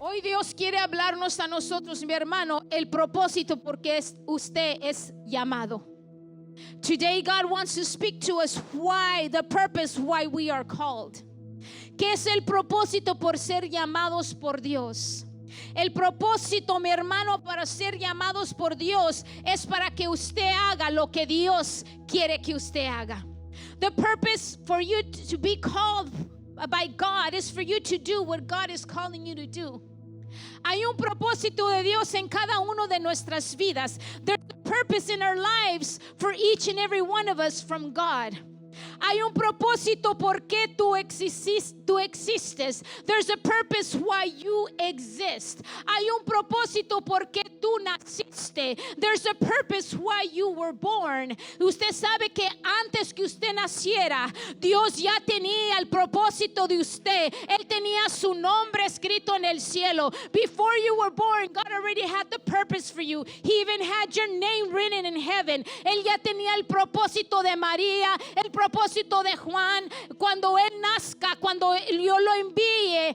Hoy Dios quiere hablarnos a nosotros, mi hermano, el propósito porque usted es llamado. Today God wants to speak to us why, the purpose why we are called. ¿Qué es el propósito por ser llamados por Dios? El propósito, mi hermano, para ser llamados por Dios es para que usted haga lo que Dios quiere que usted haga. The purpose for you to be called by God is for you to do what God is calling you to do. Hay un propósito de Dios en cada uno de nuestras vidas. There's a purpose in our lives for each and every one of us from God. Hay un propósito por qué tú existes. There's a purpose why you exist. Hay un propósito por qué tú naciste. There's a purpose why you were born. Usted sabe que antes que usted naciera, Dios ya tenía el propósito de usted. Él tenía su nombre escrito en el cielo. Before you were born, God already had the purpose for you. He even had your name written in heaven. Él ya tenía el propósito de María, el propósito de Juan, cuando él nazca, cuando yo lo envíe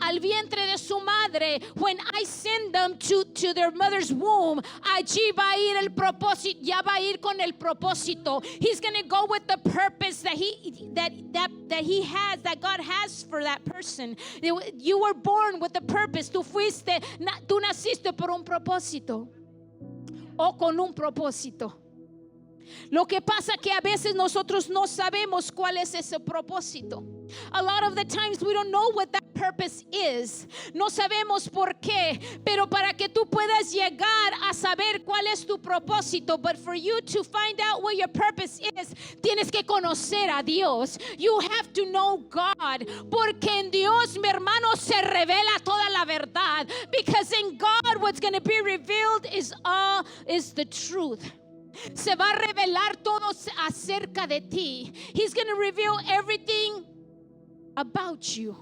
al vientre de su madre. When I send them to their mother's womb, allí va a ir el propósito, ya va a ir con el propósito. He's going to go with the purpose that God has for that person. You were born with a purpose. Tú naciste por un propósito o con un propósito. Lo que pasa que a veces nosotros no sabemos cuál es ese propósito. A lot of the times we don't know what that purpose is. No sabemos por qué, pero para que tú puedas llegar a saber cuál es tu propósito, but for you to find out what your purpose is, tienes que conocer a Dios. You have to know God, porque en Dios, mi hermano, se revela toda la verdad. Because in God what's going to be revealed is the truth. Se va a revelar todo acerca de ti. He's going to reveal everything about you.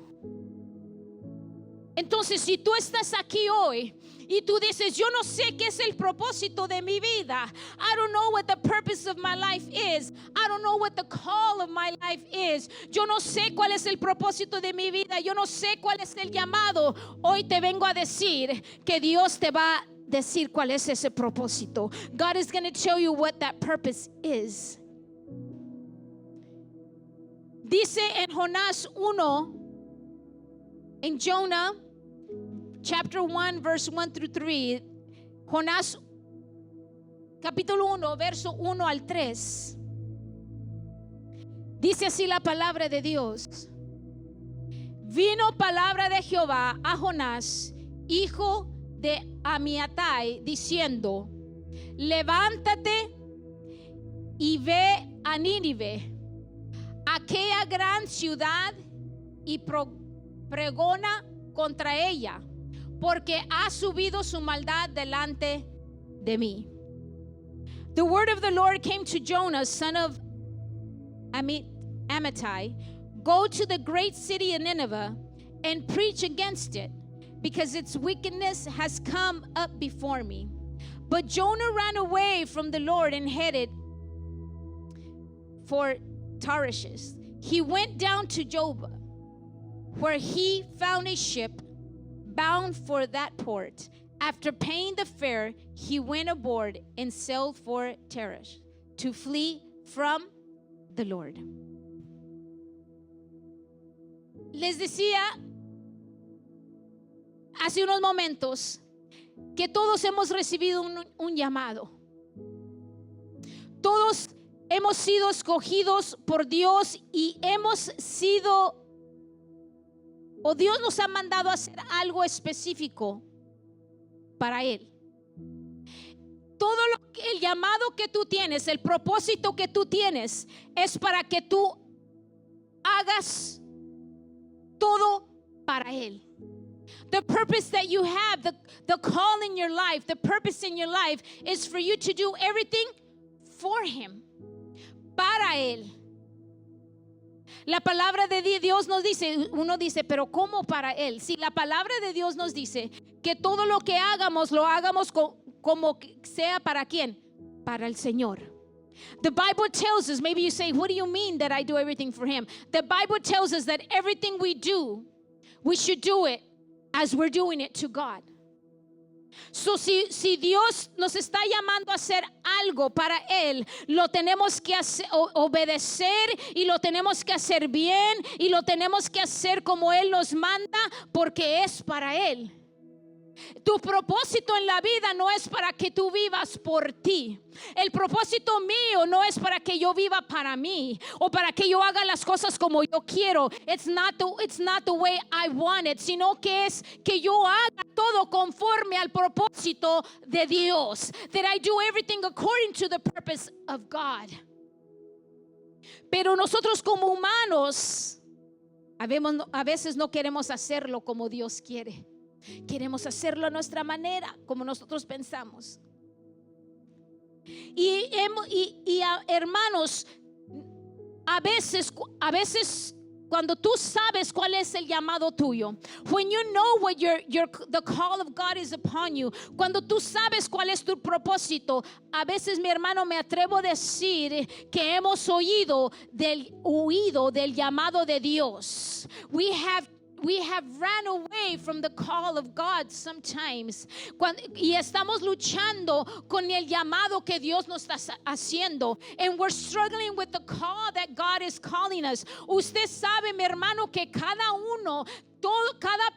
Entonces, si tú estás aquí hoy y tú dices, yo no sé qué es el propósito de mi vida. I don't know what the purpose of my life is. I don't know what the call of my life is. Yo no sé cuál es el propósito de mi vida. Yo no sé cuál es el llamado. Hoy te vengo a decir que Dios te va a decir cuál es ese propósito. God is going to tell you what that purpose is. Dice en Jonás 1, en Jonah chapter 1 verse 1 through 3, Jonás capítulo 1 verso 1 al 3. Dice así la palabra de Dios. Vino palabra de Jehová a Jonás, hijo de Amiatai, diciendo: levántate y ve a Nínive, aquella gran ciudad, y pregona contra ella, porque ha subido su maldad delante de mí. The word of the Lord came to Jonah, son of Amittai. Go to the great city of Nineveh and preach against it, because its wickedness has come up before me. But Jonah ran away from the Lord and headed for Tarshish. He went down to Joppa, where he found a ship bound for that port. After paying the fare, he went aboard and sailed for Tarshish to flee from the Lord. Les decía hace unos momentos que todos hemos recibido un llamado. Todos hemos sido escogidos por Dios y hemos sido, o Dios nos ha mandado a hacer algo específico para Él. Todo el llamado que tú tienes, el propósito que tú tienes, es para que tú hagas todo para Él. The purpose that you have, the call in your life, the purpose in your life is for you to do everything for Him, para Él. La palabra de Dios nos dice, uno dice, pero ¿cómo para Él? Si la palabra de Dios nos dice que todo lo que hagamos, lo hagamos como sea para quién, para el Señor. The Bible tells us, maybe you say, what do you mean that I do everything for Him? The Bible tells us that everything we do, we should do it as we're doing it to God. So si Dios nos está llamando a hacer algo para Él, lo tenemos que hacer, obedecer, y lo tenemos que hacer bien, y lo tenemos que hacer como Él nos manda, porque es para Él. Tu propósito en la vida no es para que tú vivas por ti. El propósito mío no es para que yo viva para mí o para que yo haga las cosas como yo quiero. It's not the way I want it, sino que es que yo haga todo conforme al propósito de Dios. That I do everything according to the purpose of God. Pero nosotros como humanos a veces no queremos hacerlo como Dios quiere. Queremos hacerlo a nuestra manera, como nosotros pensamos. Y hermanos, a veces cuando tú sabes cuál es el llamado tuyo, when you know what the call of God is upon you, cuando tú sabes cuál es tu propósito, a veces, mi hermano, me atrevo a decir que hemos huido del llamado de Dios. We have ran away from the call of God sometimes. Y estamos luchando con el llamado que Dios nos está haciendo. And we're struggling with the call that God is calling us. Usted sabe, mi hermano, que cada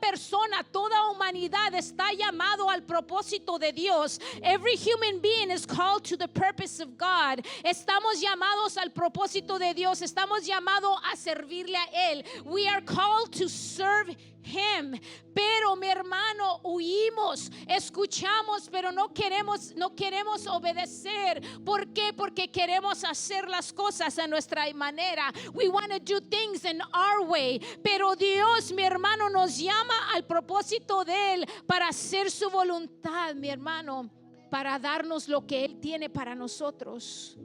persona, toda humanidad está llamado al propósito de Dios. Every human being is called to the purpose of God. Estamos llamados al propósito de Dios. Estamos llamados a servirle a Él. We are called to serve Him. Pero, mi hermano, huimos, escuchamos, pero no queremos obedecer. ¿Por qué? Porque queremos hacer las cosas a nuestra manera. We want to do things in our way. Pero Dios, mi hermano, nos llama al propósito de Él para hacer su voluntad, mi hermano, para darnos lo que Él tiene para nosotros.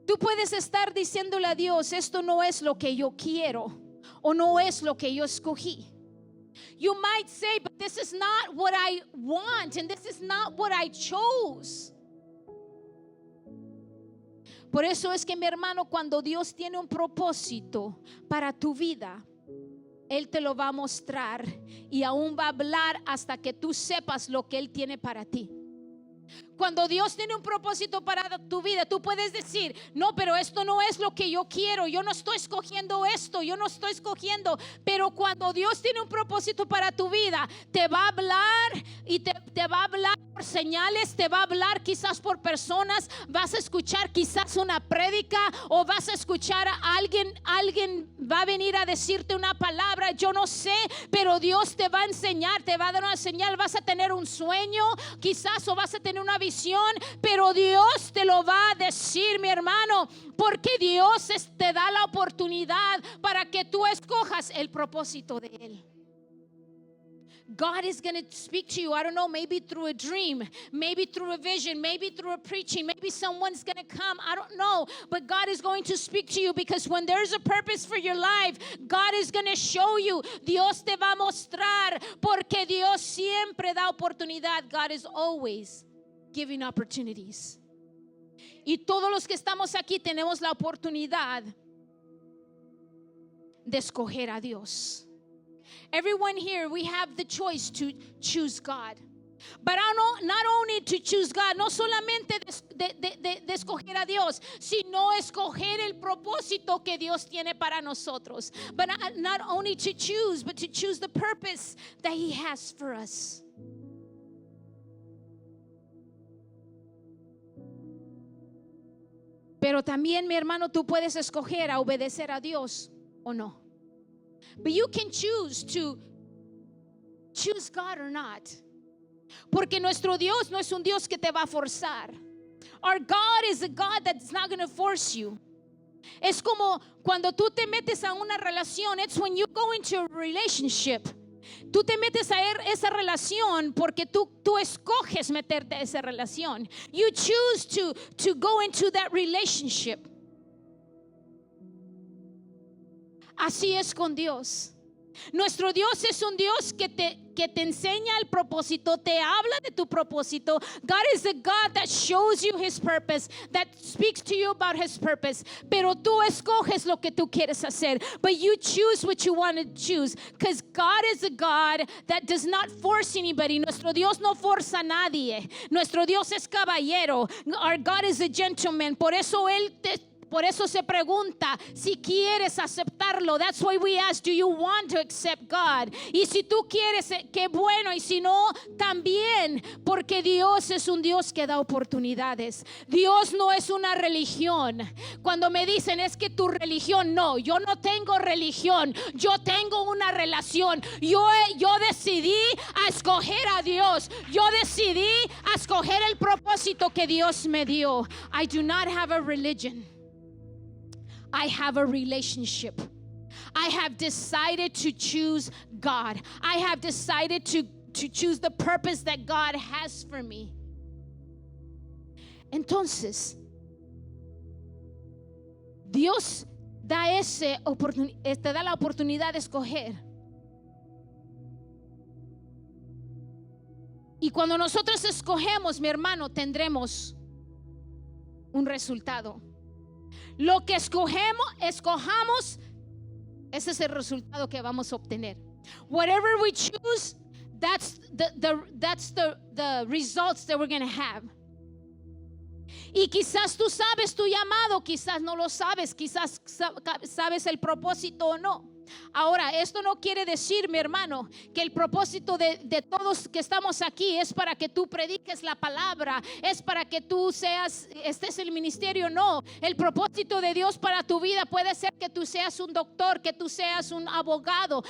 Tú puedes estar diciéndole a Dios, esto no es lo que yo quiero, o no es lo que yo escogí. You might say, but this is not what I want, and this is not what I chose. Por eso es que, mi hermano, cuando Dios tiene un propósito para tu vida, Él te lo va a mostrar y aún va a hablar hasta que tú sepas lo que Él tiene para ti. Cuando Dios tiene un propósito para tu vida, tú puedes decir, no, pero esto no es lo que yo quiero, yo no estoy escogiendo esto, yo no estoy escogiendo. Pero cuando Dios tiene un propósito para tu vida, te va a hablar y te va a hablar por señales, te va a hablar quizás por personas, vas a escuchar quizás una prédica, o vas a escuchar a alguien va a venir a decirte una palabra, yo no sé, pero Dios te va a enseñar, te va a dar una señal, vas a tener un sueño quizás, o vas a tener una visión, pero Dios te lo va a decir, mi hermano, porque Dios te da la oportunidad para que tú escojas el propósito de Él. God is going to speak to you, I don't know, maybe through a dream, maybe through a vision, maybe through a preaching, maybe someone's going to come, I don't know, but God is going to speak to you, because when there's a purpose for your life, God is going to show you. Dios te va a mostrar, porque Dios siempre da oportunidad. God is always giving opportunities. Y todos los que estamos aquí tenemos la oportunidad de escoger a Dios. Everyone here, we have the choice to choose God. But not only to choose God, no solamente de escoger a Dios, sino escoger el propósito que Dios tiene para nosotros. But not only to choose, but to choose the purpose that He has for us. Pero también, mi hermano, tú puedes escoger a obedecer a Dios o no. But you can choose to choose God or not. Porque nuestro Dios no es un Dios que te va a forzar. Our God is a God that's not going to force you. Es como cuando tú te metes a una relación. It's when you go into a relationship. Tú te metes a esa relación porque tú escoges meterte a esa relación. You choose to go into that relationship. Así es con Dios. Nuestro Dios es un Dios que te enseña el propósito, te habla de tu propósito. God is a God that shows you His purpose, that speaks to you about His purpose. Pero tú escoges lo que tú quieres hacer. But you choose what you want to choose. Because God is a God that does not force anybody. Nuestro Dios no forza a nadie. Nuestro Dios es caballero. Our God is a gentleman. Por eso se pregunta si quieres aceptarlo. That's why we ask, do you want to accept God? Y si tú quieres, qué bueno. Y si no, también. Porque Dios es un Dios que da oportunidades. Dios no es una religión. Cuando me dicen, es que tu religión, no. Yo no tengo religión. Yo tengo una relación. Yo decidí a escoger a Dios. Yo decidí a escoger el propósito que Dios me dio. I do not have a religion. I have a relationship. I have decided to choose God. I have decided to choose the purpose that God has for me. Entonces, Dios te da la oportunidad de escoger. Y cuando nosotros escogemos, mi hermano, tendremos un resultado. Lo que escojamos, ese es el resultado que vamos a obtener. Whatever we choose, that's the results that we're going to have. Y quizás tú sabes tu llamado, quizás no lo sabes, quizás sabes el propósito o no. Ahora, esto no quiere decir, mi hermano, que el propósito de todos que estamos aquí es para que tú prediques la palabra, es para que tú estés en el ministerio. No, el propósito de Dios para tu vida puede ser que tú seas un doctor, que tú seas un abogado.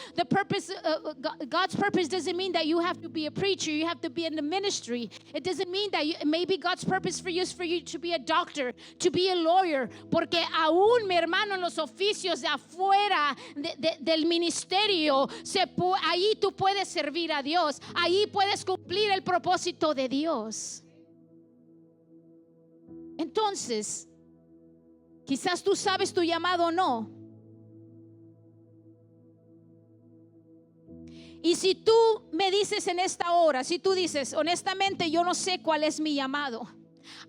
God's purpose doesn't mean that you have to be a preacher, you have to be in the ministry. It doesn't mean that maybe God's purpose for you is for you to be a doctor, to be a lawyer. Porque aún, mi hermano, en los oficios de afuera del ministerio, ahí tú puedes servir a Dios, ahí puedes cumplir el propósito de Dios. Entonces, quizás tú sabes tu llamado o no. Y si tú me dices en esta hora, si tú dices, honestamente, yo no sé cuál es mi llamado.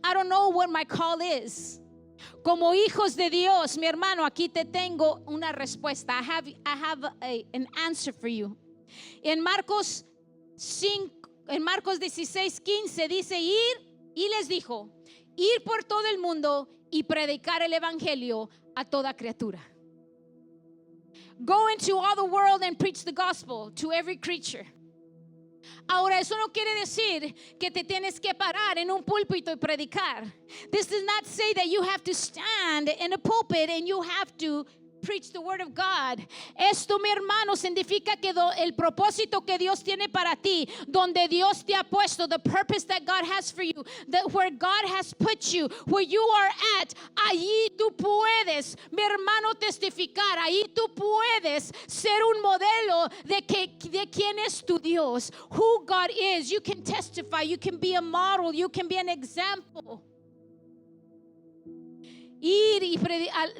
I don't know what my call is. Como hijos de Dios, mi hermano, aquí te tengo una respuesta. I have an answer for you. En Marcos 16:15 dice, y les dijo, ir por todo el mundo y predicar el evangelio a toda criatura. Go into all the world and preach the gospel to every creature. Ahora, eso no quiere decir que te tienes que parar en un púlpito y predicar. This does not say that you have to stand in a pulpit and you have to preach the word of God. Esto, mi hermano, significa que el propósito que Dios tiene para ti, donde Dios te ha puesto, the purpose that God has for you, where God has put you, where you are at, allí tú puedes, mi hermano, testificar. Ahí tú puedes ser un modelo de quién es tu Dios, who God is. You can testify, you can be a model, you can be an example. Ir y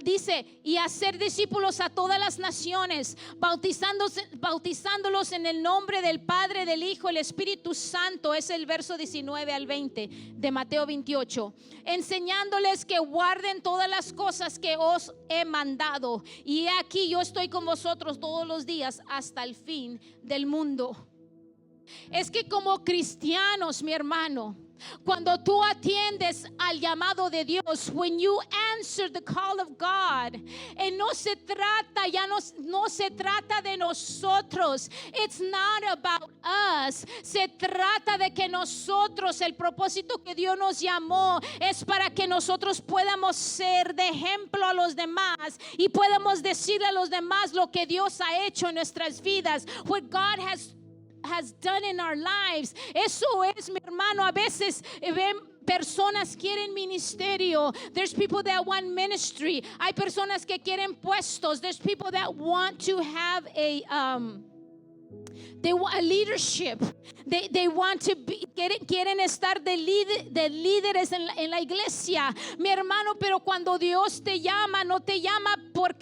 dice, y hacer discípulos a todas las naciones, bautizándolos en el nombre del Padre, del Hijo, el Espíritu Santo. Es el verso 19 al 20 de Mateo 28. Enseñándoles que guarden todas las cosas que os he mandado. Y aquí yo estoy con vosotros todos los días hasta el fin del mundo. Es que como cristianos, mi hermano, cuando tú atiendes al llamado de Dios, when you answer the call of God, no se trata de nosotros. It's not about us. Se trata de que nosotros, el propósito que Dios nos llamó es para que nosotros podamos ser de ejemplo a los demás y podamos decirle a los demás lo que Dios ha hecho en nuestras vidas, what God has done in our lives. Eso es, mi hermano. A veces personas quieren ministerio. There's people that want ministry. Hay personas que quieren puestos. There's people that want to have they want a leadership. They want to be, quieren estar de líderes en la iglesia. Mi hermano, pero cuando Dios te llama, no te llama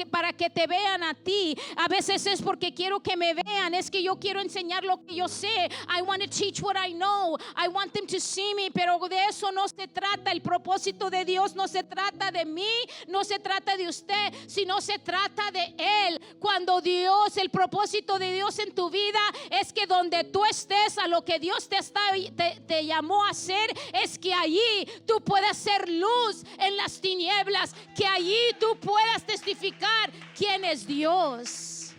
para que te vean a ti. A veces es porque quiero que me vean. Es que yo quiero enseñar lo que yo sé. I want to teach what I know. I want them to see me. Pero de eso no se trata. El propósito de Dios no se trata de mí, no se trata de usted, sino se trata de Él. Cuando Dios, el propósito de Dios en tu vida es que donde tú estés, a lo que Dios te llamó a hacer, es que allí tú puedas ser luz en las tinieblas, que allí tú puedas testificar quién es Dios.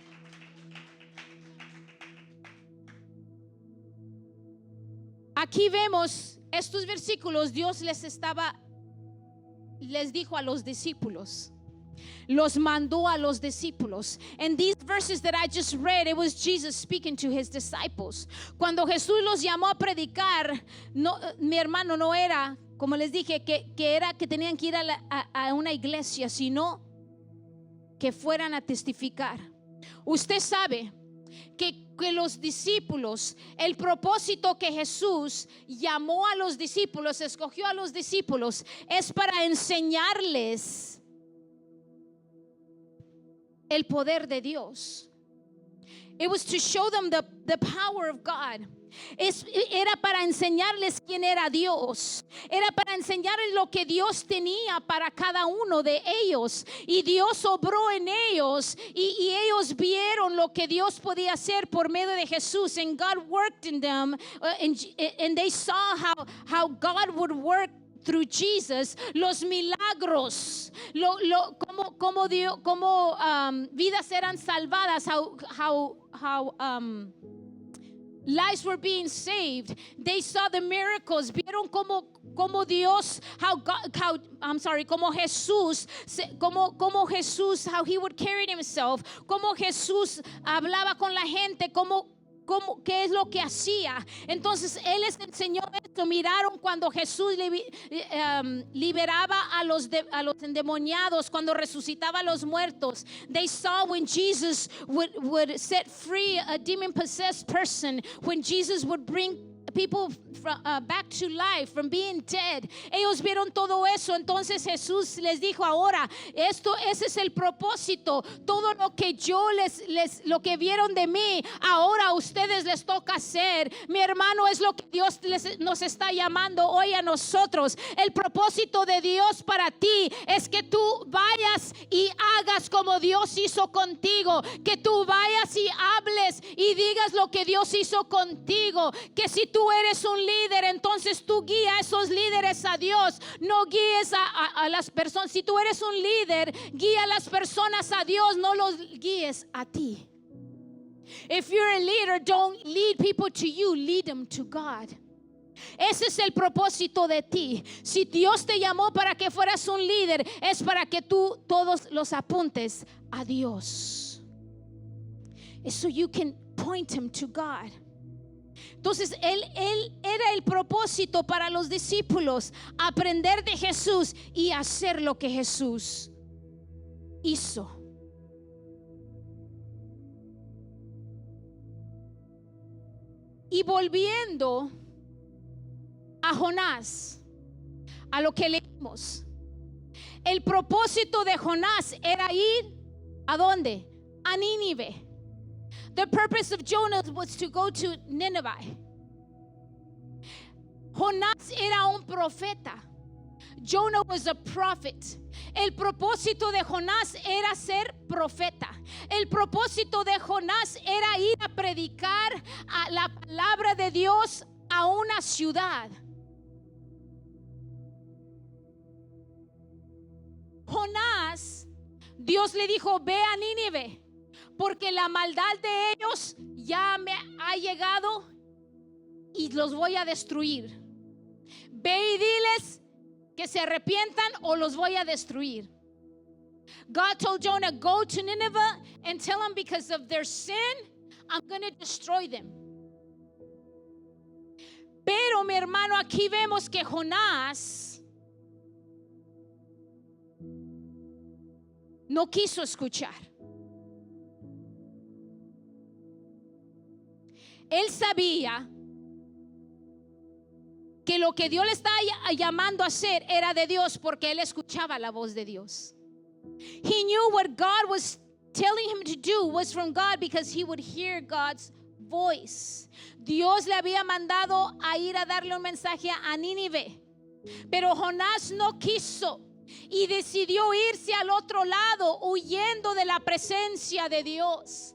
Aquí vemos estos versículos. Dios les dijo a los discípulos, los mandó a los discípulos. And these verses that I just read, it was Jesus speaking to his disciples. Cuando Jesús los llamó a predicar, no, mi hermano, no era, como les dije, que era que tenían que ir a una iglesia, sino que fueran a testificar. Usted sabe que los discípulos, el propósito que Jesús llamó a los discípulos, escogió a los discípulos, es para enseñarles el poder de Dios. It was to show them the power of God. Era para enseñarles quién era Dios. Era para enseñarles lo que Dios tenía para cada uno de ellos. Y Dios obró en ellos. Y ellos vieron lo que Dios podía hacer por medio de Jesús. And God worked in them. And they saw how God would work through Jesus, los milagros, como vidas eran salvadas, how lives were being saved. They saw the miracles. Vieron como Dios, como Jesús, how he would carry himself, como Jesús hablaba con la gente, qué es lo que hacía. Entonces Él les enseñó esto. Miraron cuando Jesús liberaba a los endemoniados, cuando resucitaba a los muertos. They saw when Jesus would set free a demon-possessed person, when Jesus would bring people back to life from being dead. Ellos vieron todo eso. Entonces Jesús les dijo, ahora ese es el propósito. Todo lo que lo que vieron de mí, ahora a ustedes les toca hacer. Mi hermano, es lo que Dios nos está llamando hoy a nosotros. El propósito de Dios para ti es que tú vayas y hagas como Dios hizo contigo, que tú vayas y hables y digas lo que Dios hizo contigo, que si tú eres un líder, entonces tú guías a esos líderes a Dios, no guíes a las personas. Si tú eres un líder, guía a las personas a Dios, no los guíes a ti. If you're a leader, don't lead people to you, lead them to God. Ese es el propósito de ti. Si Dios te llamó para que fueras un líder, es para que tú todos los apuntes a Dios. So you can point him to God. Entonces él era el propósito para los discípulos, aprender de Jesús y hacer lo que Jesús hizo. Y volviendo a Jonás, a lo que leímos, el propósito de Jonás era ir ¿a dónde? A Nínive. The purpose of Jonah was to go to Nineveh. Jonás era un profeta. Jonah was a prophet. El propósito de Jonás era ser profeta. El propósito de Jonás era ir a predicar a la palabra de Dios a una ciudad. Jonás, Dios le dijo, ve a Nínive, porque la maldad de ellos ya me ha llegado y los voy a destruir. Ve y diles que se arrepientan o los voy a destruir. God told Jonah, go to Nineveh and tell them because of their sin, I'm going to destroy them. Pero Pero mi hermano, aquí vemos que Jonás no quiso escuchar. Él sabía que lo que Dios le estaba llamando a hacer era de Dios, porque él escuchaba la voz de Dios. He knew what God was telling him to do was from God, because he would hear God's voice. Dios le había mandado a ir a darle un mensaje a Nínive, pero Jonás no quiso y decidió irse al otro lado, huyendo de la presencia de Dios.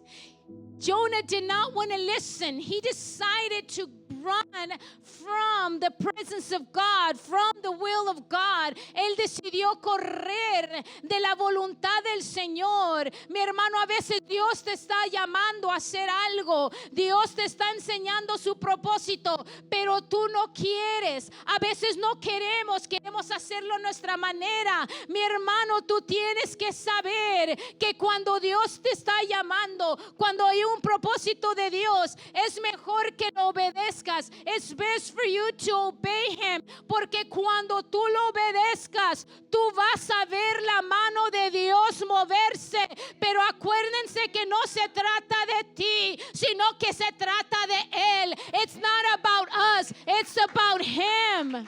Jonah did not want to listen. He decided to run from the presence of God, from the will of God. Él decidió correr de la voluntad del Señor. Mi hermano, a veces Dios te está llamando a hacer algo. Dios te está enseñando su propósito, pero tú no quieres. A veces no queremos hacerlo a nuestra manera. Mi hermano, tú tienes que saber que cuando Dios te está llamando, cuando hay un propósito de Dios, es mejor que lo obedezcas. It's best for you to obey him, porque cuando tú lo obedezcas, tú vas a ver la mano de Dios moverse. Pero acuérdense que no se trata de ti, sino que se trata de él. It's not about us, it's about him.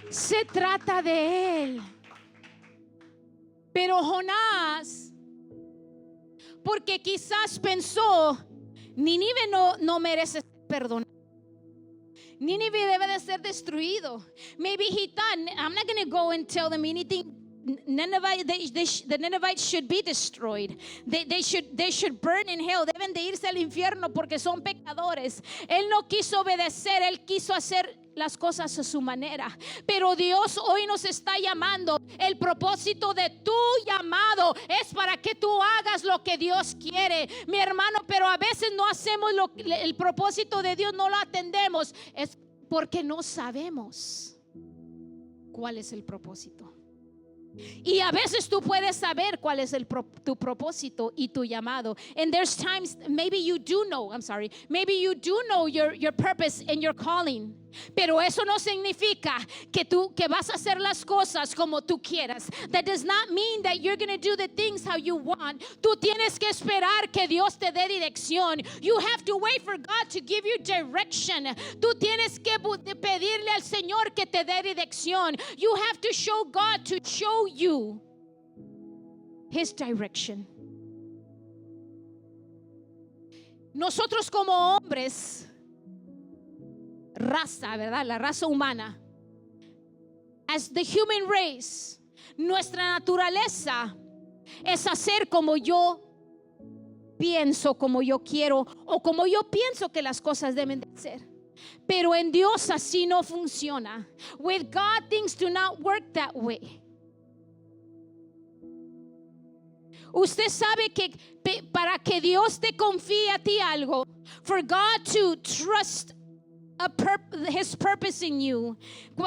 Se trata de él. Pero Jonás, porque quizás pensó, Nínive no merece perdón. Nínive debe de ser destruido. Maybe he thought, I'm not going to go and tell them anything. The Ninevites should be destroyed. They should burn in hell. Deben de irse al infierno porque son pecadores. Él no quiso obedecer, él quiso hacer las cosas a su manera. Pero Dios hoy nos está llamando. El propósito de tu llamado es para que tú hagas lo que Dios quiere, mi hermano. Pero a veces no hacemos el propósito de Dios, no lo atendemos. Es porque no sabemos cuál es el propósito. Y a veces tú puedes saber cuál es tu propósito y tu llamado. And there's times maybe you do know, maybe you do know your purpose and your calling. Pero eso no significa que vas a hacer las cosas como tú quieras. That does not mean that you're going to do the things how you want. Tú tienes que esperar que Dios te dé dirección. You have to wait for God to give you direction. Tú tienes que pedirle al Señor que te dé dirección. You have to show God to show you His direction. Nosotros como hombres, raza, ¿verdad? La raza humana, as the human race, nuestra naturaleza es hacer como yo pienso, como yo quiero, o como yo pienso que las cosas deben de ser. Pero en Dios así no funciona. With God, things do not work that way. Usted sabe que para que Dios te confíe a ti algo, for God to trust His purpose in you,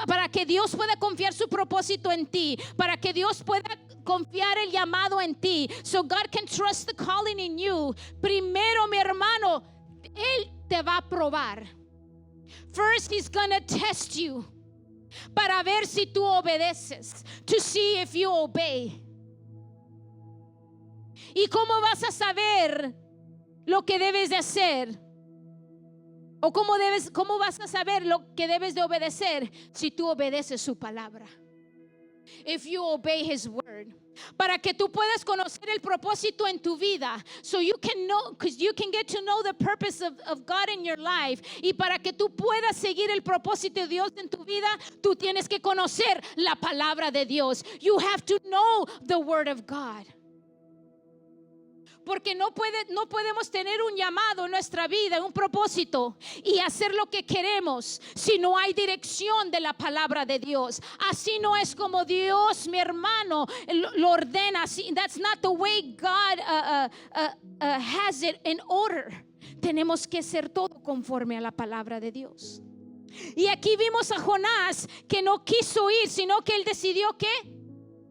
para que Dios pueda confiar su propósito en ti, para que Dios pueda confiar el llamado en ti, so God can trust the calling in you. Primero, mi hermano, Él te va a probar. First, He's gonna test you para ver si tú obedeces, to see if you obey. ¿Y cómo vas a saber lo que debes de hacer? ¿O cómo vas a saber lo que debes de obedecer si tú obedeces su palabra? If you obey His word. Para que tú puedas conocer el propósito en tu vida, so you can know, because you can get to know the purpose of God in your life. Y para que tú puedas seguir el propósito de Dios en tu vida, tú tienes que conocer la palabra de Dios. You have to know the word of God. Porque no podemos tener un llamado en nuestra vida, un propósito, y hacer lo que queremos si no hay dirección de la palabra de Dios. Así no es como Dios, mi hermano, lo ordena. That's not the way God has it in order. Tenemos que hacer todo conforme a la palabra de Dios. Y aquí vimos a Jonás que no quiso ir, sino que él decidió que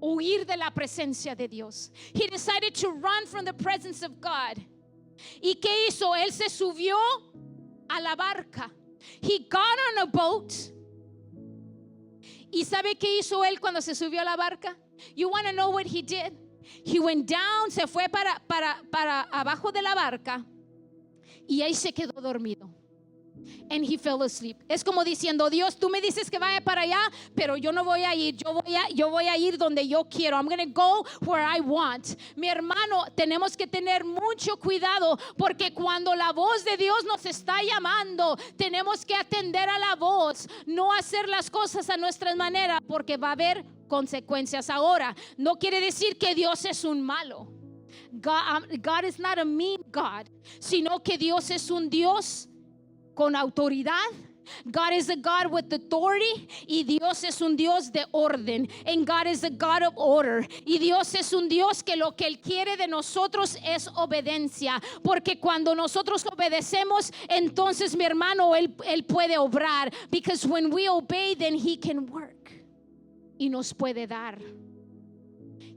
huir de la presencia de Dios. He decided to run from the presence of God. ¿Y qué hizo? Él se subió a la barca. He got on a boat. ¿Y sabe qué hizo él cuando se subió a la barca? You want to know what he did? He went down, se fue para abajo de la barca y ahí se quedó dormido. And he fell asleep. Es como diciendo, Dios, tú me dices que vaya para allá, pero yo no voy a ir. Yo voy a ir donde yo quiero. I'm going to go where I want. Mi hermano, tenemos que tener mucho cuidado, porque cuando la voz de Dios nos está llamando, tenemos que atender a la voz, no hacer las cosas a nuestra manera, porque va a haber consecuencias. Ahora, no quiere decir que Dios es un malo. God is not a mean God, sino que Dios es un Dios con autoridad. God is a God with authority, y Dios es un Dios de orden. And God is a God of order. Y Dios es un Dios que lo que Él quiere de nosotros es obediencia. Porque cuando nosotros obedecemos, entonces, mi hermano, Él puede obrar. Because when we obey, then He can work. Y nos puede dar.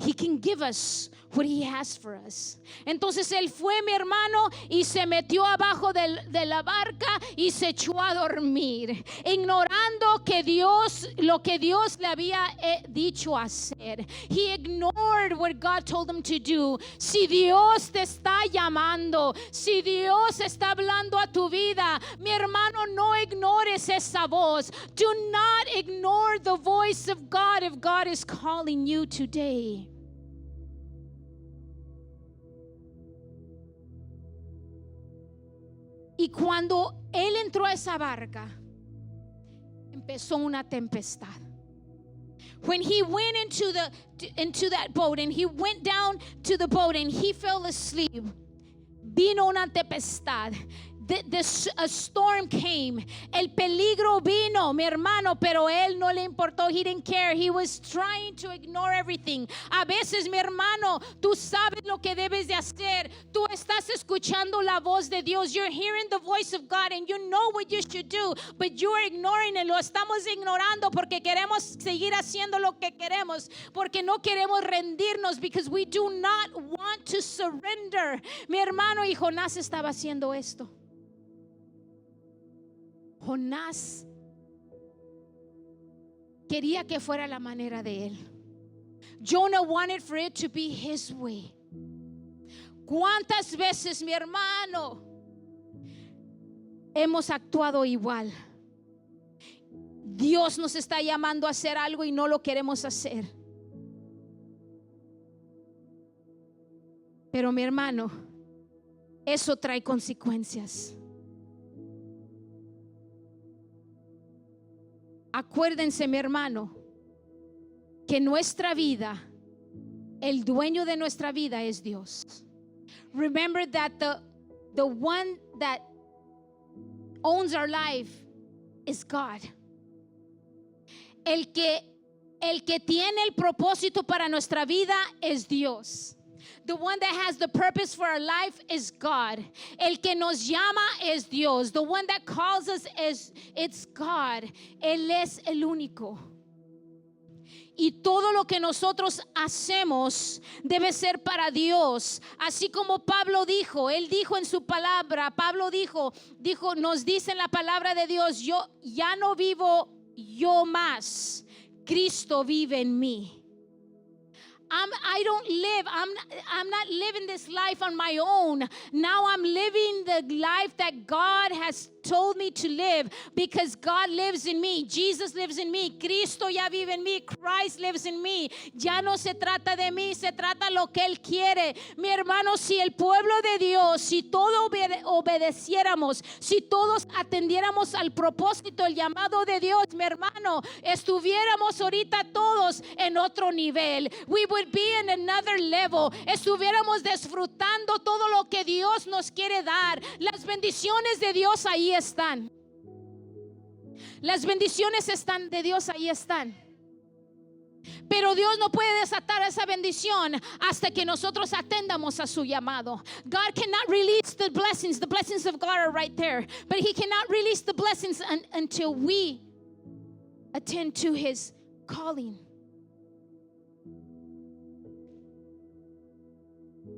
He can give us what He has for us. Entonces él fue, mi hermano, y se metió abajo de la barca y se echó a dormir, ignorando que lo que Dios le había dicho hacer. He ignored what God told him to do. Si Dios te está llamando, si Dios está hablando a tu vida, mi hermano, no ignores esa voz. Do not ignore the voice of God if God is calling you today. Y cuando él entró a esa barca, empezó una tempestad. When he went into that boat and he went down to the boat and he fell asleep, vino una tempestad. A storm came. El peligro vino, mi hermano, pero él no le importó. He didn't care. He was trying to ignore everything. A veces, mi hermano, tú sabes lo que debes de hacer. Tú estás escuchando la voz de Dios. You're hearing the voice of God and you know what you should do, but you're ignoring it. Lo estamos ignorando porque queremos seguir haciendo lo que queremos, porque no queremos rendirnos, because we do not want to surrender. Mi hermano, y Jonás estaba haciendo esto. Jonás quería que fuera la manera de él. Jonah wanted for it to be his way. ¿Cuántas veces, mi hermano, hemos actuado igual? Dios nos está llamando a hacer algo y no lo queremos hacer. Pero, mi hermano, eso trae consecuencias. Acuérdense, mi hermano, que nuestra vida, el dueño de nuestra vida es Dios. Remember that the one that owns our life is God. El que tiene el propósito para nuestra vida es Dios. The one that has the purpose for our life is God. El que nos llama es Dios. The one that calls us it's God. Él es el único. Y todo lo que nosotros hacemos debe ser para Dios. Así como Pablo dijo, él dijo en su palabra, Pablo dijo, nos dice en la palabra de Dios, yo ya no vivo yo más, Cristo vive en mí. I'm not living this life on my own. Now I'm living the life that God has told me to live, because God lives in me. Jesus lives in me. Cristo ya vive en mí. Christ lives in me. Ya no se trata de mí, se trata lo que Él quiere. Mi hermano, si el pueblo de Dios, si todos obedeciéramos, si todos atendiéramos al propósito, el llamado de Dios, mi hermano, estuviéramos ahorita todos en otro nivel. We would be in another level. Estuviéramos disfrutando todo lo que Dios nos quiere dar. Las bendiciones de Dios ahí están. Las bendiciones de Dios ahí están. Pero Dios no puede desatar esa bendición hasta que nosotros atendamos a su llamado. God cannot release the blessings. The blessings of God are right there, but He cannot release the blessings until we attend to His calling.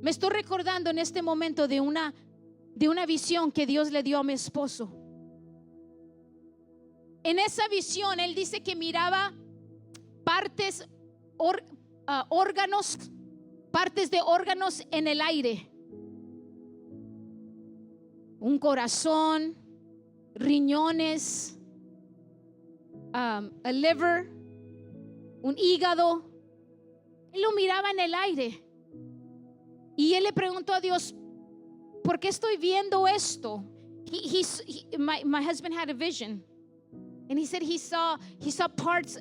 Me estoy recordando en este momento de una visión que Dios le dio a mi esposo. en esa visión él dice que miraba partes, órganos, partes de órganos en el aire. Un corazón, riñones, a liver, un hígado. Él lo miraba en el aire. Y él le preguntó a Dios, ¿por qué estoy viendo esto? My husband had a vision. And he said he saw parts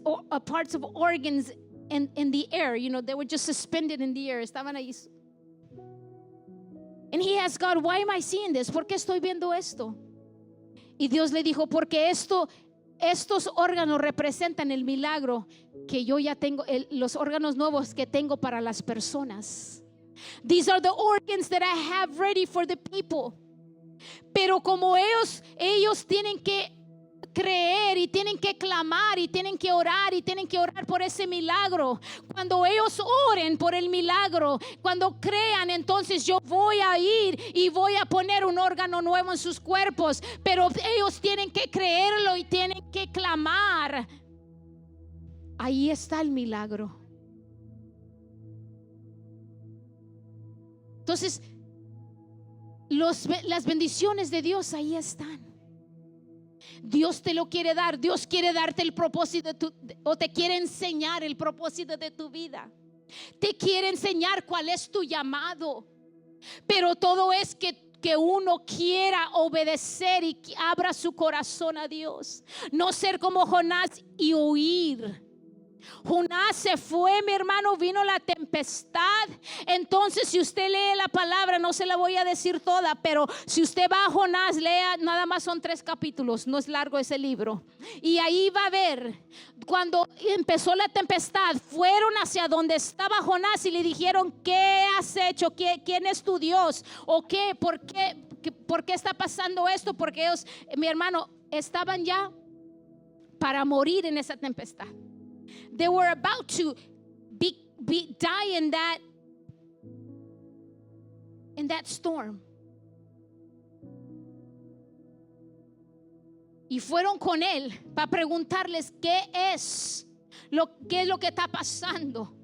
of organs in the air. You know, they were just suspended in the air. Estaban ahí. And he asked God, why am I seeing this? ¿Por qué estoy viendo esto? Y Dios le dijo, porque estos órganos representan el milagro que yo ya tengo, los órganos nuevos que tengo para las personas. These are the organs that I have ready for the people. Pero como ellos tienen que creer y tienen que clamar y tienen que orar por ese milagro. Cuando ellos oren por el milagro, cuando crean, entonces yo voy a ir y voy a poner un órgano nuevo en sus cuerpos. Pero ellos tienen que creerlo y tienen que clamar. Ahí está el milagro. Entonces, las bendiciones de Dios ahí están. Dios te lo quiere dar. Dios quiere darte el propósito o te quiere enseñar el propósito de tu vida. Te quiere enseñar cuál es tu llamado. Pero todo es que uno quiera obedecer y que abra su corazón a Dios. No ser como Jonás y huir. Jonás se fue, mi hermano, vino la tempestad. Entonces, si usted lee la palabra, no se la voy a decir toda, pero si usted va a Jonás, lea, nada más son 3 capítulos, no es largo ese libro. Y ahí va a ver, cuando empezó la tempestad, fueron hacia donde estaba Jonás y le dijeron, ¿qué has hecho? ¿Quién es tu Dios? ¿O qué? ¿Por qué está pasando esto? Porque ellos, mi hermano, estaban ya para morir en esa tempestad. They were about to die in that storm. Y fueron con él para preguntarles qué es lo que está pasando.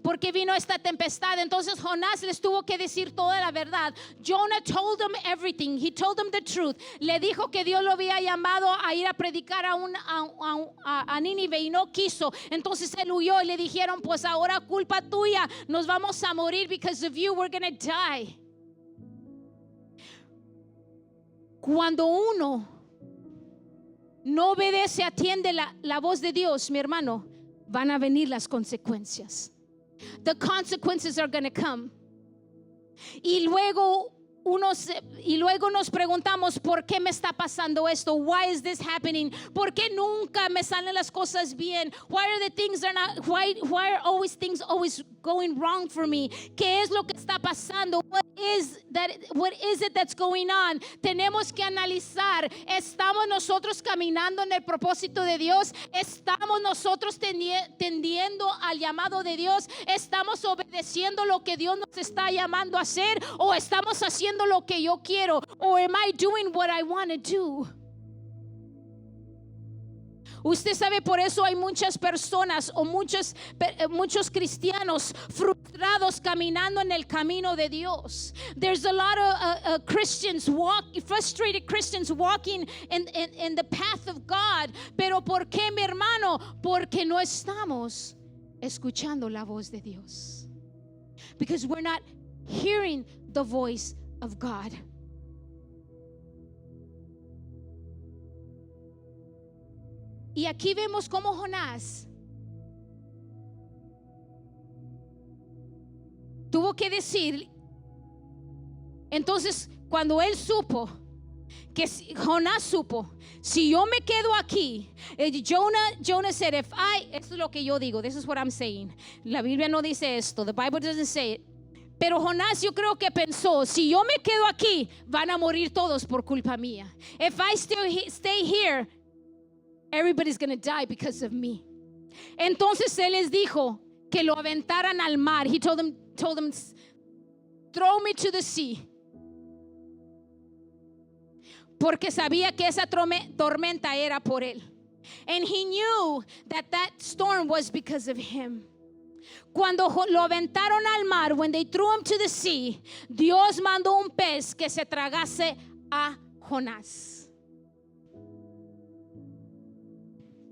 Porque vino esta tempestad. Entonces Jonás les tuvo que decir toda la verdad. Jonah told them everything. He told them the truth. Le dijo que Dios lo había llamado a ir a predicar a Nínive y no quiso. Entonces él huyó y le dijeron, pues ahora culpa tuya, nos vamos a morir. Because of you we're gonna die. Cuando uno no obedece, atiende la voz de Dios, mi hermano, van a venir las consecuencias. The consequences are going to come. Y luego nos preguntamos, ¿por qué me está pasando esto? Why is this happening? ¿Por qué nunca me salen las cosas bien? Why are always things always going wrong for me? ¿Qué es lo que está pasando? What is it that's going on? Tenemos que analizar. ¿Estamos nosotros caminando en el propósito de Dios? ¿Estamos nosotros tendiendo al llamado de Dios? ¿Estamos obedeciendo lo que Dios nos está llamando a hacer? ¿O estamos haciendo lo que yo quiero? Or am I doing what I want to do? Usted sabe, por eso hay muchas personas o muchos cristianos frustrados caminando en el camino de Dios. There's a lot of frustrated Christians walking in the path of God. Pero ¿por qué, mi hermano? Porque no estamos escuchando la voz de Dios. Because we're not hearing the voice of God. Y aquí vemos cómo Jonás tuvo que decir. Entonces, cuando él supo, Jonás supo, si yo me quedo aquí, Jonah said, esto es lo que yo digo, this is what I'm saying. La Biblia no dice esto, the Bible doesn't say it. Pero Jonás, yo creo que pensó, si yo me quedo aquí, van a morir todos por culpa mía. If I stay here, everybody's going to die because of me. Entonces él les dijo que lo aventaran al mar. He told them, throw me to the sea. Porque sabía que esa tormenta era por él. And he knew that that storm was because of him. Cuando lo aventaron al mar, when they threw him to the sea, Dios mandó un pez que se tragase a Jonás.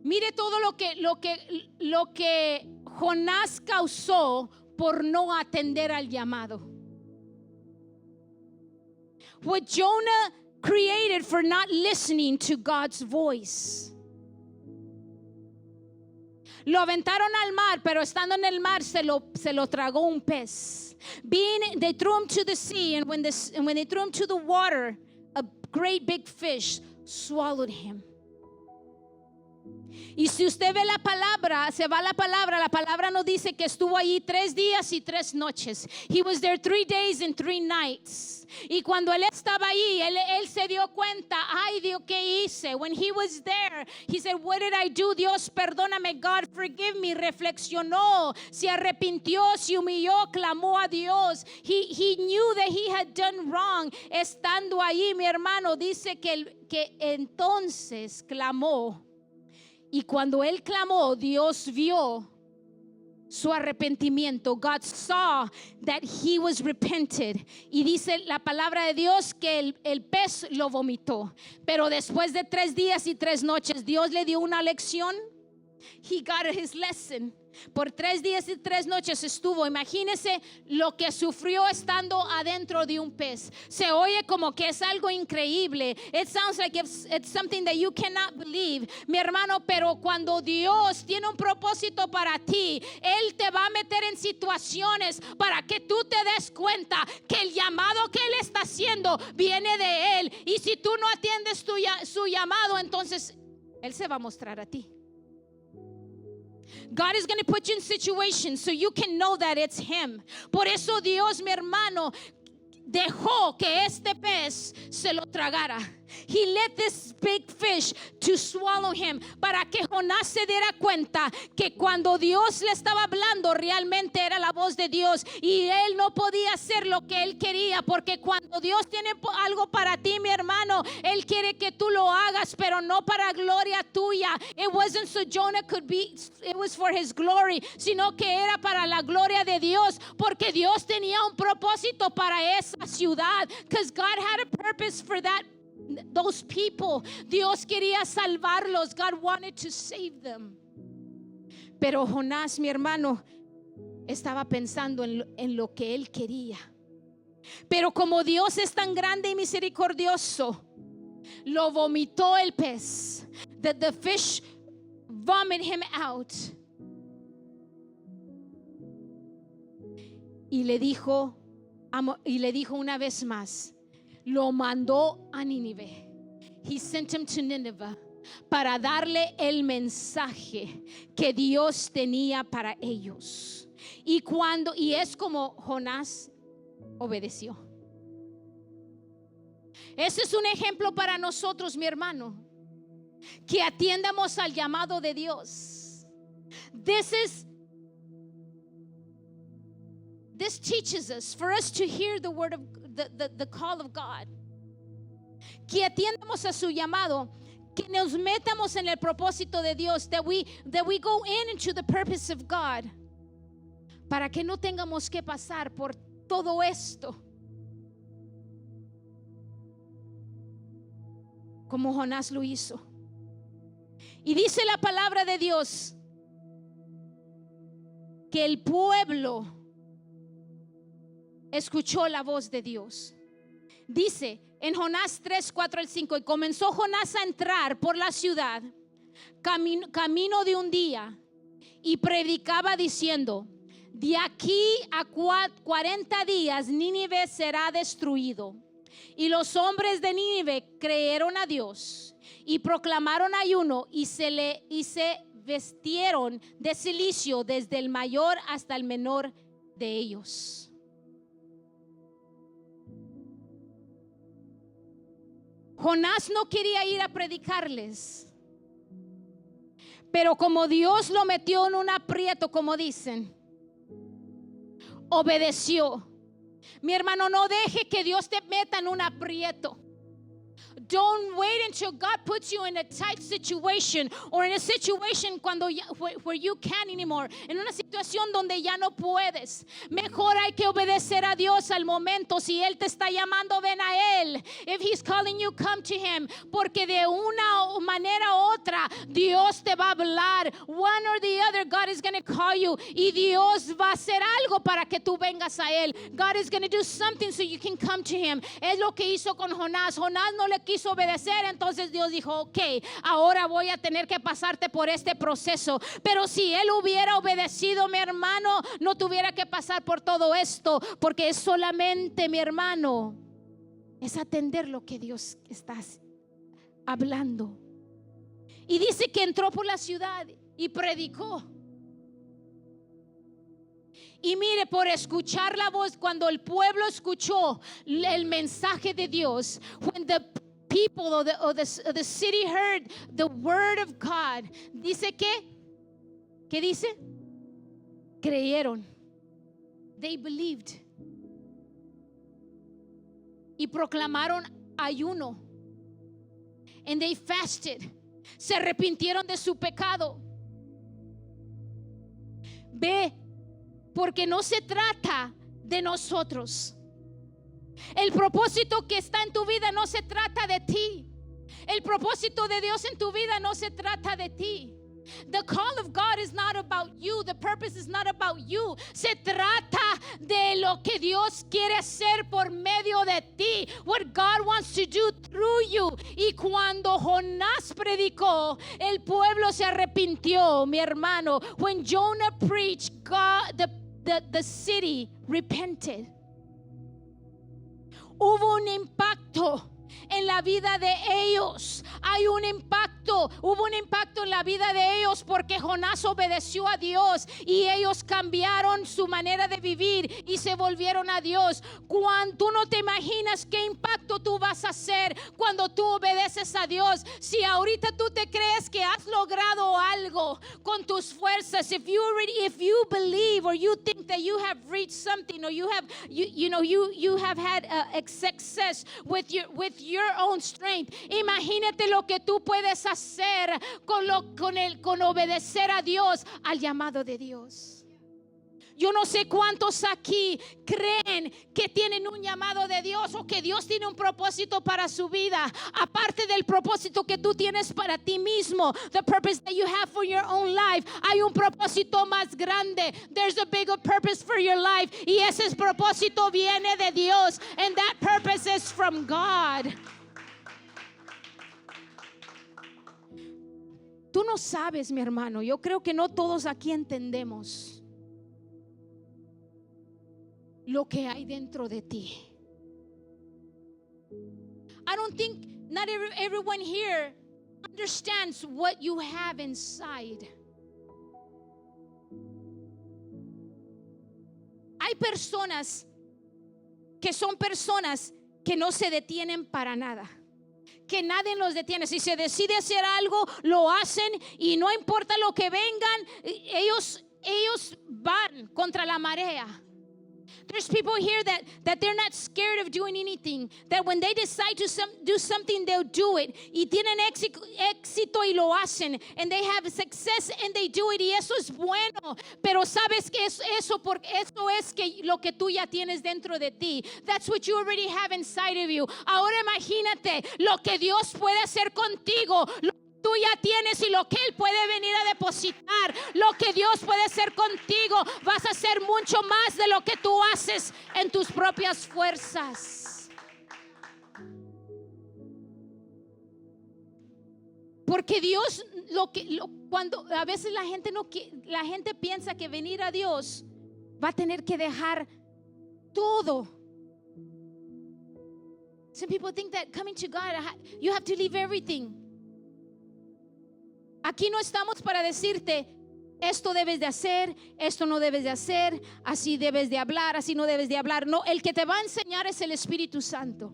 Mire todo lo que Jonás causó por no atender al llamado. What Jonah created for not listening to God's voice. Lo aventaron al mar, pero estando en el mar se lo tragó un pez. They threw him to the sea, and when they threw him to the water, a great big fish swallowed him. Y si usted ve la palabra, se va la palabra nos dice que estuvo allí 3 días y 3 noches. He was there 3 days and 3 nights. Y cuando él estaba allí, él se dio cuenta, ay Dios, ¿qué hice? When he was there, he said, what did I do? Dios, perdóname, God, forgive me. Reflexionó, se arrepintió, se humilló, clamó a Dios. He knew that he had done wrong. Estando allí, mi hermano, dice que entonces clamó. Y cuando él clamó, Dios vio su arrepentimiento. God saw that he was repented. Y dice la palabra de Dios que el pez lo vomitó. Pero después de 3 días y 3 noches, Dios le dio una lección. He got his lesson. Por 3 días y 3 noches estuvo. Imagínese lo que sufrió estando adentro de un pez. Se oye como que es algo increíble. It sounds like it's something that you cannot believe, mi hermano. Pero cuando Dios tiene un propósito para ti, Él te va a meter en situaciones para que tú te des cuenta que el llamado que Él está haciendo viene de Él. Y si tú no atiendes su llamado, entonces Él se va a mostrar a ti. God is going to put you in situations so you can know that it's Him. Por eso Dios, mi hermano, dejó que este pez se lo tragara. He let this big fish to swallow him, para que Jonás se diera cuenta que cuando Dios le estaba hablando realmente era la voz de Dios y él no podía hacer lo que él quería, porque cuando Dios tiene algo para ti, mi hermano, Él quiere que tú lo hagas, pero no para gloria tuya. It wasn't so Jonah could be, it was for his glory, sino que era para la gloria de Dios, porque Dios tenía un propósito para esa ciudad, because God had a purpose for those people. Dios quería salvarlos. God wanted to save them. Pero Jonás, mi hermano, estaba pensando en lo que él quería. Pero como Dios es tan grande y misericordioso, lo vomitó el pez. The fish vomited him out. Y le dijo una vez más, lo mandó a Nínive. He sent him to Nineveh para darle el mensaje que Dios tenía para ellos. Y es como Jonás obedeció. Ese es un ejemplo para nosotros, mi hermano, que atiendamos al llamado de Dios. This teaches us for us to hear the word of the call of God. Que atiendamos a su llamado, que nos metamos en el propósito de Dios, that we go into the purpose of God, para que no tengamos que pasar por todo esto como Jonás lo hizo. Y dice la palabra de Dios que el pueblo escuchó la voz de Dios. Dice en Jonás 3, 4 al 5, y comenzó Jonás a entrar por la ciudad camino de un día, y predicaba diciendo: de aquí a 40 días Nínive será destruido. Y los hombres de Nínive creyeron a Dios y proclamaron ayuno, y se vestieron de cilicio desde el mayor hasta el menor de ellos. Jonás no quería ir a predicarles, pero como Dios lo metió en un aprieto, como dicen, obedeció. Mi hermano, no deje que Dios te meta en un aprieto. Don't wait until God puts you in a tight situation or in a situation where you can't anymore. En una situación donde ya no puedes. Mejor hay que obedecer a Dios al momento. Si Él te está llamando, ven a Él. If He's calling you, come to Him. Porque de una manera u otra, Dios te va a hablar. One or the other, God is going to call you. Y Dios va a hacer algo para que tú vengas a Él. God is going to do something so you can come to Him. Es lo que hizo con Jonás. Jonás no le quiso obedecer, entonces Dios dijo, ok, ahora voy a tener que pasarte por este proceso. Pero si él hubiera obedecido, mi hermano, no tuviera que pasar por todo esto, porque es solamente, mi hermano, es atender lo que Dios está hablando. Y dice que entró por la ciudad y predicó. Y mire, por escuchar la voz, cuando el pueblo escuchó el mensaje de Dios, when the people or the city heard the word of God, dice que, ¿qué dice? Creyeron. They believed. Y proclamaron ayuno. And they fasted. Se arrepintieron de su pecado. Ve, porque no se trata de nosotros. El propósito que está en tu vida no se trata de ti. El propósito de Dios en tu vida no se trata de ti. The call of God is not about you. The purpose is not about you. Se trata de lo que Dios quiere hacer por medio de ti. What God wants to do through you. Y cuando Jonás predicó, el pueblo se arrepintió, mi hermano. When Jonah preached, God, the city repented. Hubo un impacto en la vida de ellos. Hay un impacto, hubo un impacto en la vida de ellos porque Jonás obedeció a Dios y ellos cambiaron su manera de vivir y se volvieron a Dios. Cuando tú no te imaginas qué impacto tú vas a hacer cuando tú obedeces a Dios. Si ahorita tú te crees que has logrado algo con tus fuerzas, if you believe or you think that you have reached something or you have had success with your own strength, imagínate lo que tú puedes hacer con obedecer a Dios, al llamado de Dios. Yo no sé cuántos aquí creen que tienen un llamado de Dios o que Dios tiene un propósito para su vida, aparte del propósito que tú tienes para ti mismo. The purpose that you have for your own life. Hay un propósito más grande. There's a bigger purpose for your life. Y ese propósito viene de Dios. And that purpose is from God. Tú no sabes, mi hermano. Yo creo que no todos aquí entendemos lo que hay dentro de ti. I don't think not everyone here understands what you have inside. Hay personas que son personas que no se detienen para nada. Que nadie los detiene. Si se decide hacer algo, lo hacen y no importa lo que vengan, ellos van contra la marea. There's people here that they're not scared of doing anything. That when they decide to do something, they'll do it. Y tienen éxito y lo hacen. And they have success and they do it. Y eso es bueno. Pero sabes que eso es que lo que tú ya tienes dentro de ti. That's what you already have inside of you. Ahora imagínate lo que Dios puede hacer contigo. Tú ya tienes y lo que Él puede venir a depositar, lo que Dios puede hacer contigo, vas a hacer mucho más de lo que tú haces en tus propias fuerzas. Porque Dios, cuando a veces la gente piensa que venir a Dios va a tener que dejar todo. Some people think that coming to God, you have to leave everything. Aquí no estamos para decirte esto debes de hacer, esto no debes de hacer, así debes de hablar, así no debes de hablar. No, el que te va a enseñar es el Espíritu Santo.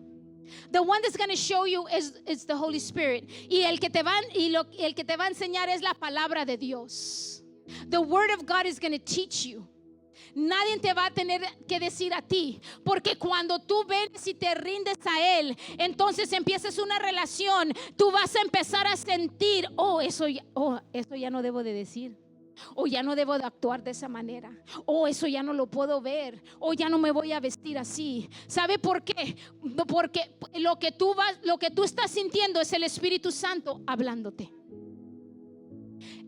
The one that's going to show you is the Holy Spirit. Y el que te va a enseñar es la palabra de Dios. The Word of God is going to teach you. Nadie te va a tener que decir a ti, porque cuando tú vienes y te rindes a Él, entonces empiezas una relación. Tú vas a empezar a sentir, eso ya no debo de decir, o ya no debo de actuar de esa manera, o eso ya no lo puedo ver, o ya no me voy a vestir así. ¿Sabe por qué? Porque lo que tú estás sintiendo es el Espíritu Santo hablándote.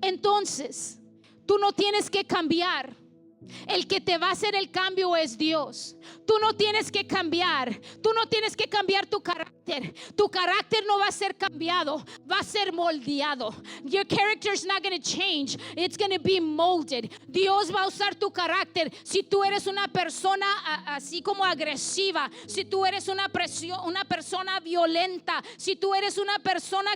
Entonces tú no tienes que cambiar. El que te va a hacer el cambio es Dios. Tú no tienes que cambiar. Tú no tienes que cambiar tu carácter. Tu carácter no va a ser cambiado, va a ser moldeado. Your character is not going to change. It's going to be molded. Dios va a usar tu carácter. Si tú eres una persona así como agresiva, si tú eres una persona violenta, si tú eres una persona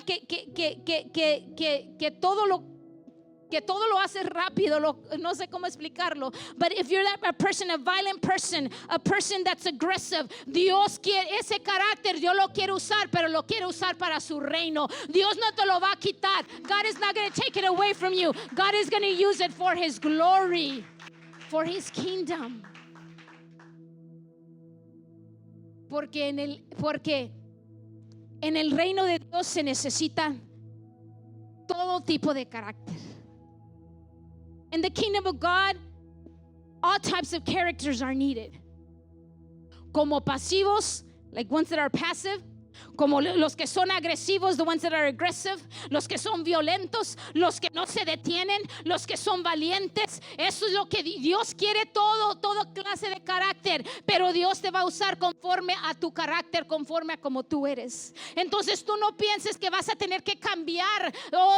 que todo lo hace rápido, no sé cómo explicarlo. But if you're a person, a violent person, a person that's aggressive, Dios quiere ese carácter, Dios lo quiere usar, pero lo quiere usar para su reino. Dios no te lo va a quitar. God is not going to take it away from you. God is going to use it for His glory, for His kingdom. Porque en el reino de Dios se necesita todo tipo de carácter. In the kingdom of God, all types of characters are needed. Como pasivos, like ones that are passive. Como los que son agresivos, the ones that are aggressive. Los que son violentos, los que no se detienen, los que son valientes. Eso es lo que Dios quiere, toda clase de carácter. Pero Dios te va a usar conforme a tu carácter, conforme a como tú eres. Entonces tú no pienses que vas a tener que cambiar.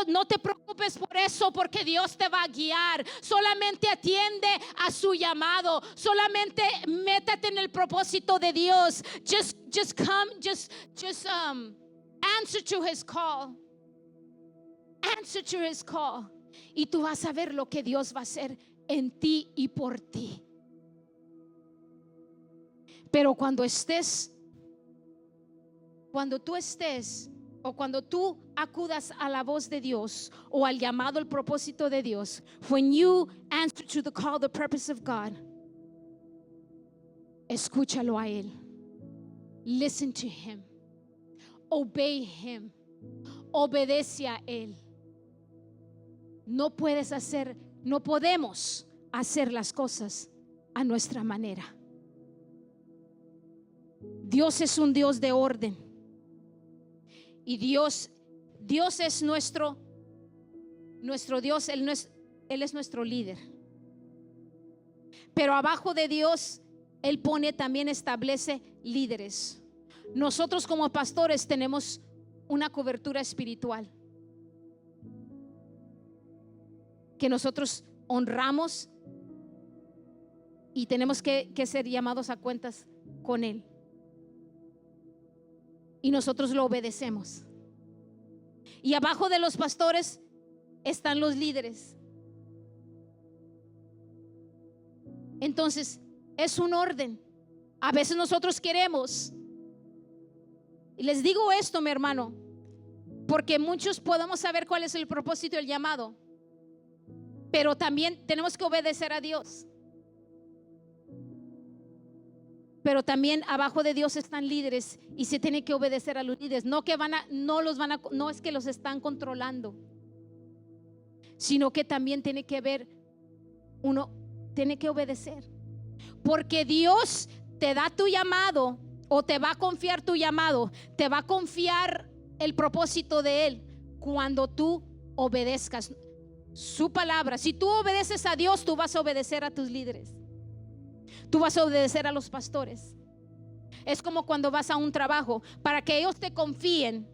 No te preocupes por eso, porque Dios te va a guiar. Solamente atiende a su llamado. Solamente métate en el propósito de Dios. Just come, just answer to His call. Answer to His call. Y tú vas a ver lo que Dios va a hacer en ti y por ti. Pero cuando tú estés o cuando tú acudas a la voz de Dios o al llamado, el propósito de Dios, when you answer to the call, the purpose of God, escúchalo a Él. Listen to Him. Obey Him. Obedece a Él. No podemos hacer las cosas a nuestra manera. Dios es un Dios de orden. Y Dios es nuestro Dios. Él es nuestro líder. Pero abajo de Dios, Él establece líderes. Nosotros como pastores tenemos una cobertura espiritual que nosotros honramos y tenemos que ser llamados a cuentas con Él. Y nosotros lo obedecemos. Y abajo de los pastores están los líderes. Entonces es un orden. A veces nosotros queremos, y les digo esto, mi hermano, porque muchos podemos saber cuál es el propósito del llamado, pero también tenemos que obedecer a Dios. Pero también abajo de Dios están líderes y se tiene que obedecer a los líderes. No es que los están controlando, sino que también tiene que ver, uno tiene que obedecer. Porque Dios te da tu llamado o te va a confiar tu llamado, te va a confiar el propósito de Él cuando tú obedezcas su palabra. Si tú obedeces a Dios, tú vas a obedecer a tus líderes. Tú vas a obedecer a los pastores. Es como cuando vas a un trabajo. Para que ellos te confíen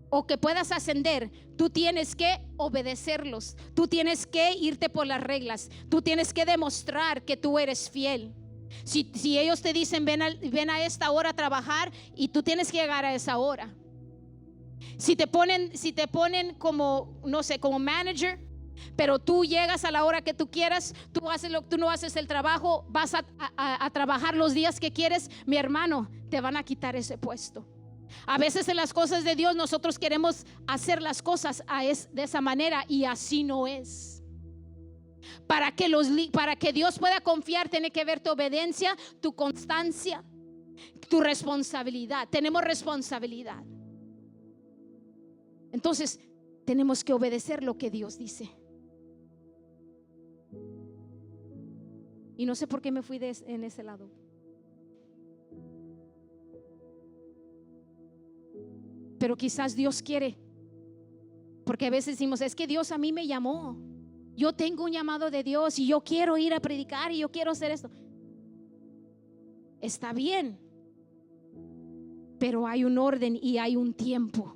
o que puedas ascender, tú tienes que obedecerlos. Tú tienes que irte por las reglas. Tú tienes que demostrar que tú eres fiel. Si ellos te dicen ven a esta hora a trabajar, y tú tienes que llegar a esa hora. Si te ponen como, no sé, como manager, pero tú llegas a la hora que tú quieras, tú no haces el trabajo, vas a trabajar los días que quieres, mi hermano, te van a quitar ese puesto. A veces en las cosas de Dios nosotros queremos hacer las cosas de esa manera, y así no es. Para que Dios pueda confiar, tiene que ver tu obediencia, tu constancia, tu responsabilidad. Tenemos responsabilidad. Entonces, tenemos que obedecer lo que Dios dice. Y no sé por qué me fui en ese lado. Pero quizás Dios quiere, porque a veces decimos, es que Dios a mí me llamó. Yo tengo un llamado de Dios y yo quiero ir a predicar y yo quiero hacer esto. Está bien, pero hay un orden y hay un tiempo.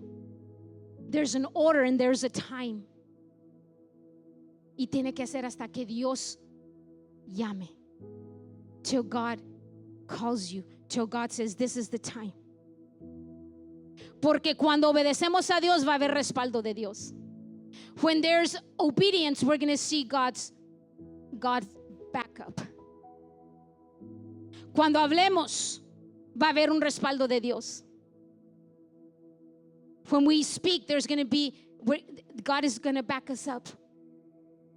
There's an order and there's a time. Y tiene que ser hasta que Dios llame. Till God calls you. Till God says this is the time. Porque cuando obedecemos a Dios va a haber respaldo de Dios. When there's obedience, we're going to see God's backup. Cuando hablemos, va a haber un respaldo de Dios. When we speak, there's going to be, God is going to back us up.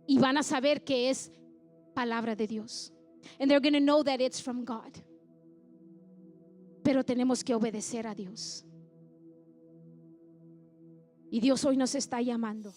Y van a saber que es palabra de Dios. And they're going to know that it's from God. Pero tenemos que obedecer a Dios. Y Dios hoy nos está llamando.